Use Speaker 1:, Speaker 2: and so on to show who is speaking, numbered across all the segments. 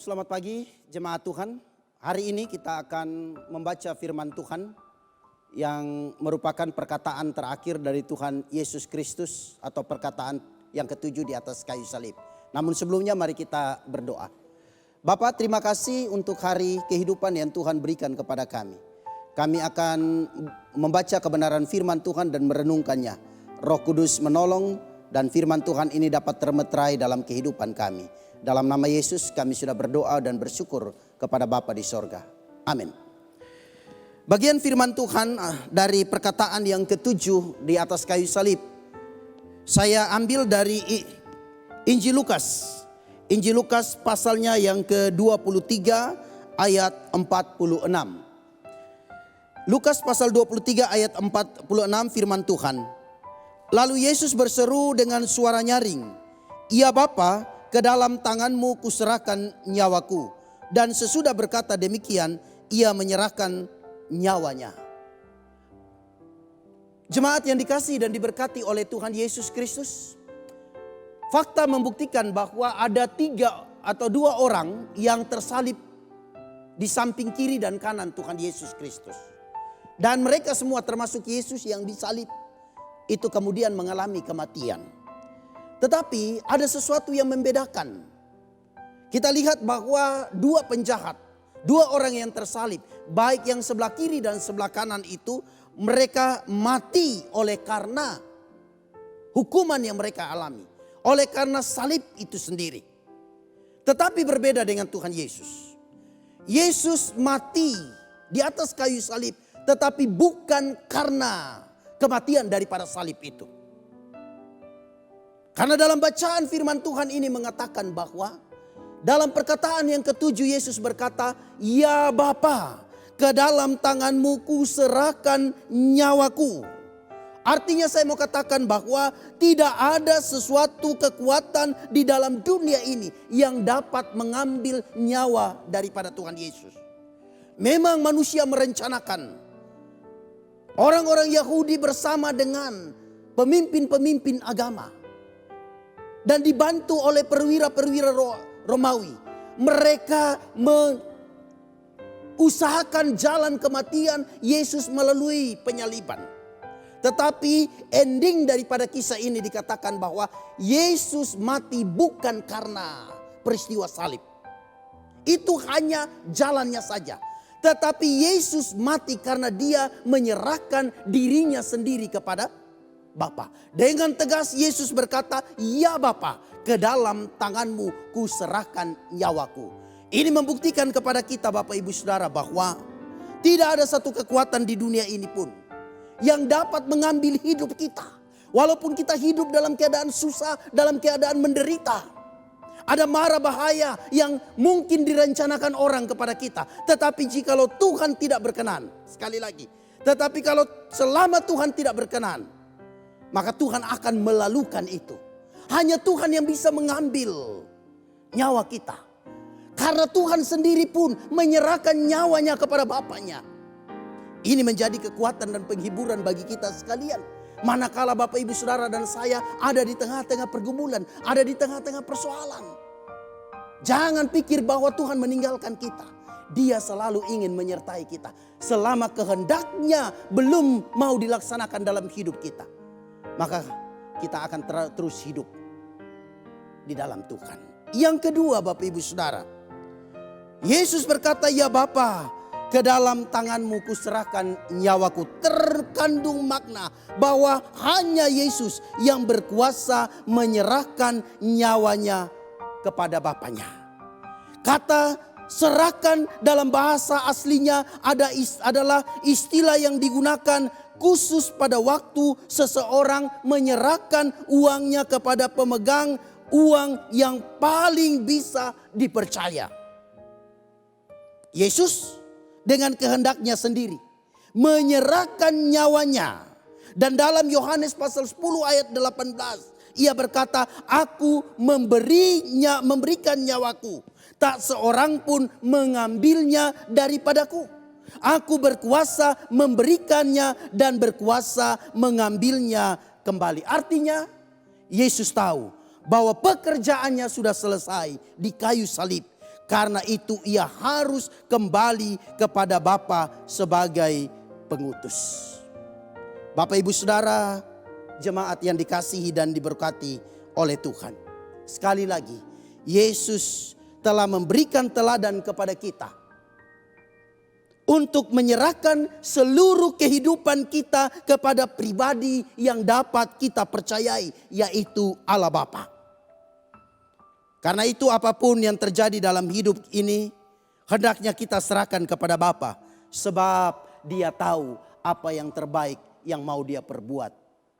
Speaker 1: Selamat pagi jemaat Tuhan. Hari ini kita akan membaca firman Tuhan yang merupakan perkataan terakhir dari Tuhan Yesus Kristus atau perkataan yang ketujuh di atas kayu salib. Namun sebelumnya mari kita berdoa. Bapa, terima kasih untuk hari kehidupan yang Tuhan berikan kepada kami. Kami akan membaca kebenaran firman Tuhan dan merenungkannya. Roh Kudus menolong dan firman Tuhan ini dapat termeterai dalam kehidupan kami. Dalam nama Yesus kami sudah berdoa dan bersyukur kepada Bapa di sorga. Amin. Bagian firman Tuhan dari perkataan yang ketujuh di atas kayu salib. Saya ambil dari Injil Lukas. Injil Lukas pasalnya yang ke-23 ayat 46. Lukas pasal 23 ayat 46 firman Tuhan. Lalu Yesus berseru dengan suara nyaring, "Ya Bapa, ke dalam tanganmu kuserahkan nyawaku." Dan sesudah berkata demikian, ia menyerahkan nyawanya. Jemaat yang dikasihi dan diberkati oleh Tuhan Yesus Kristus, fakta membuktikan bahwa ada 3 atau 2 orang yang tersalib di samping kiri dan kanan Tuhan Yesus Kristus. Dan mereka semua termasuk Yesus yang disalib itu kemudian mengalami kematian. Tetapi ada sesuatu yang membedakan. Kita lihat bahwa 2 penjahat, 2 orang yang tersalib, baik yang sebelah kiri dan sebelah kanan itu, mereka mati oleh karena hukuman yang mereka alami. Oleh karena salib itu sendiri. Tetapi berbeda dengan Tuhan Yesus. Yesus mati di atas kayu salib, tetapi bukan karena kematian daripada salib itu. Karena dalam bacaan firman Tuhan ini mengatakan bahwa dalam perkataan yang ketujuh Yesus berkata, "Ya Bapa, ke dalam tanganmu kuserahkan nyawaku." Artinya saya mau katakan bahwa tidak ada sesuatu kekuatan di dalam dunia ini yang dapat mengambil nyawa daripada Tuhan Yesus. Memang manusia merencanakan. Orang-orang Yahudi bersama dengan pemimpin-pemimpin agama. Dan dibantu oleh perwira-perwira Romawi. Mereka mengusahakan jalan kematian Yesus melalui penyaliban. Tetapi ending daripada kisah ini dikatakan bahwa Yesus mati bukan karena peristiwa salib. Itu hanya jalannya saja. Tetapi Yesus mati karena dia menyerahkan dirinya sendiri kepada Bapa. Dengan tegas Yesus berkata, "Ya Bapa, ke dalam tanganmu kuserahkan nyawaku." Ini membuktikan kepada kita Bapak Ibu Saudara bahwa tidak ada satu kekuatan di dunia ini pun yang dapat mengambil hidup kita. Walaupun kita hidup dalam keadaan susah, dalam keadaan menderita. Ada mara bahaya yang mungkin direncanakan orang kepada kita. Tetapi jikalau Tuhan tidak berkenan, sekali lagi. Tetapi kalau selama Tuhan tidak berkenan, maka Tuhan akan melalukan itu. Hanya Tuhan yang bisa mengambil nyawa kita. Karena Tuhan sendiri pun menyerahkan nyawanya kepada Bapaknya. Ini menjadi kekuatan dan penghiburan bagi kita sekalian. Manakala Bapak Ibu Saudara dan saya ada di tengah-tengah pergumulan, ada di tengah-tengah persoalan. Jangan pikir bahwa Tuhan meninggalkan kita. Dia selalu ingin menyertai kita. Selama kehendaknya belum mau dilaksanakan dalam hidup kita, maka kita akan terus hidup di dalam Tuhan. Yang kedua Bapak Ibu Saudara, Yesus berkata, "Ya Bapa, ke dalam tanganmu kuserahkan nyawaku." Terkandung makna bahwa hanya Yesus yang berkuasa menyerahkan nyawanya kepada Bapaknya. Kata serahkan dalam bahasa aslinya adalah istilah yang digunakan khusus pada waktu seseorang menyerahkan uangnya kepada pemegang uang yang paling bisa dipercaya. Yesus dengan kehendaknya sendiri menyerahkan nyawanya. Dan dalam Yohanes pasal 10 ayat 18 ia berkata, "Aku memberikan nyawaku, tak seorang pun mengambilnya daripadaku. Aku berkuasa memberikannya dan berkuasa mengambilnya kembali." Artinya Yesus tahu bahwa pekerjaannya sudah selesai di kayu salib. Karena itu ia harus kembali kepada Bapa sebagai pengutus. Bapak Ibu Saudara, jemaat yang dikasihi dan diberkati oleh Tuhan. Sekali lagi, Yesus telah memberikan teladan kepada kita untuk menyerahkan seluruh kehidupan kita kepada pribadi yang dapat kita percayai, yaitu Allah Bapa. Karena itu apapun yang terjadi dalam hidup ini, hendaknya kita serahkan kepada Bapa, sebab Dia tahu apa yang terbaik yang mau Dia perbuat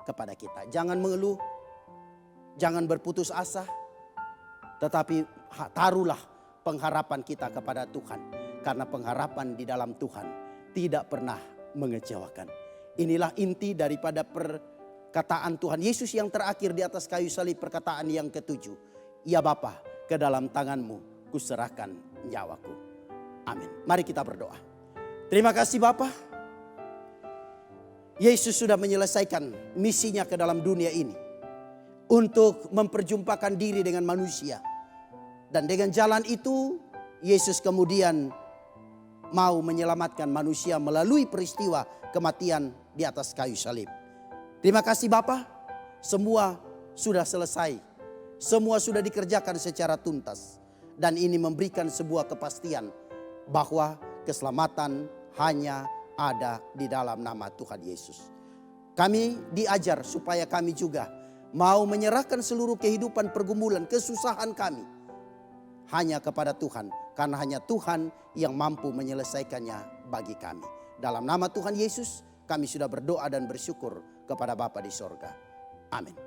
Speaker 1: kepada kita. Jangan mengeluh, jangan berputus asa, tetapi taruhlah pengharapan kita kepada Tuhan. Karena pengharapan di dalam Tuhan tidak pernah mengecewakan. Inilah inti daripada perkataan Tuhan Yesus yang terakhir di atas kayu salib, perkataan yang ketujuh. Ya Bapa, ke dalam tanganmu kuserahkan nyawaku. Amin. Mari kita berdoa. Terima kasih Bapa. Yesus sudah menyelesaikan misinya ke dalam dunia ini untuk memperjumpakan diri dengan manusia. Dan dengan jalan itu Yesus kemudian mau menyelamatkan manusia melalui peristiwa kematian di atas kayu salib. Terima kasih Bapa, semua sudah selesai. Semua sudah dikerjakan secara tuntas. Dan ini memberikan sebuah kepastian bahwa keselamatan hanya ada di dalam nama Tuhan Yesus. Kami diajar supaya kami juga mau menyerahkan seluruh kehidupan, pergumulan, kesusahan kami hanya kepada Tuhan. Karena hanya Tuhan yang mampu menyelesaikannya bagi kami. Dalam nama Tuhan Yesus kami sudah berdoa dan bersyukur kepada Bapa di sorga. Amin.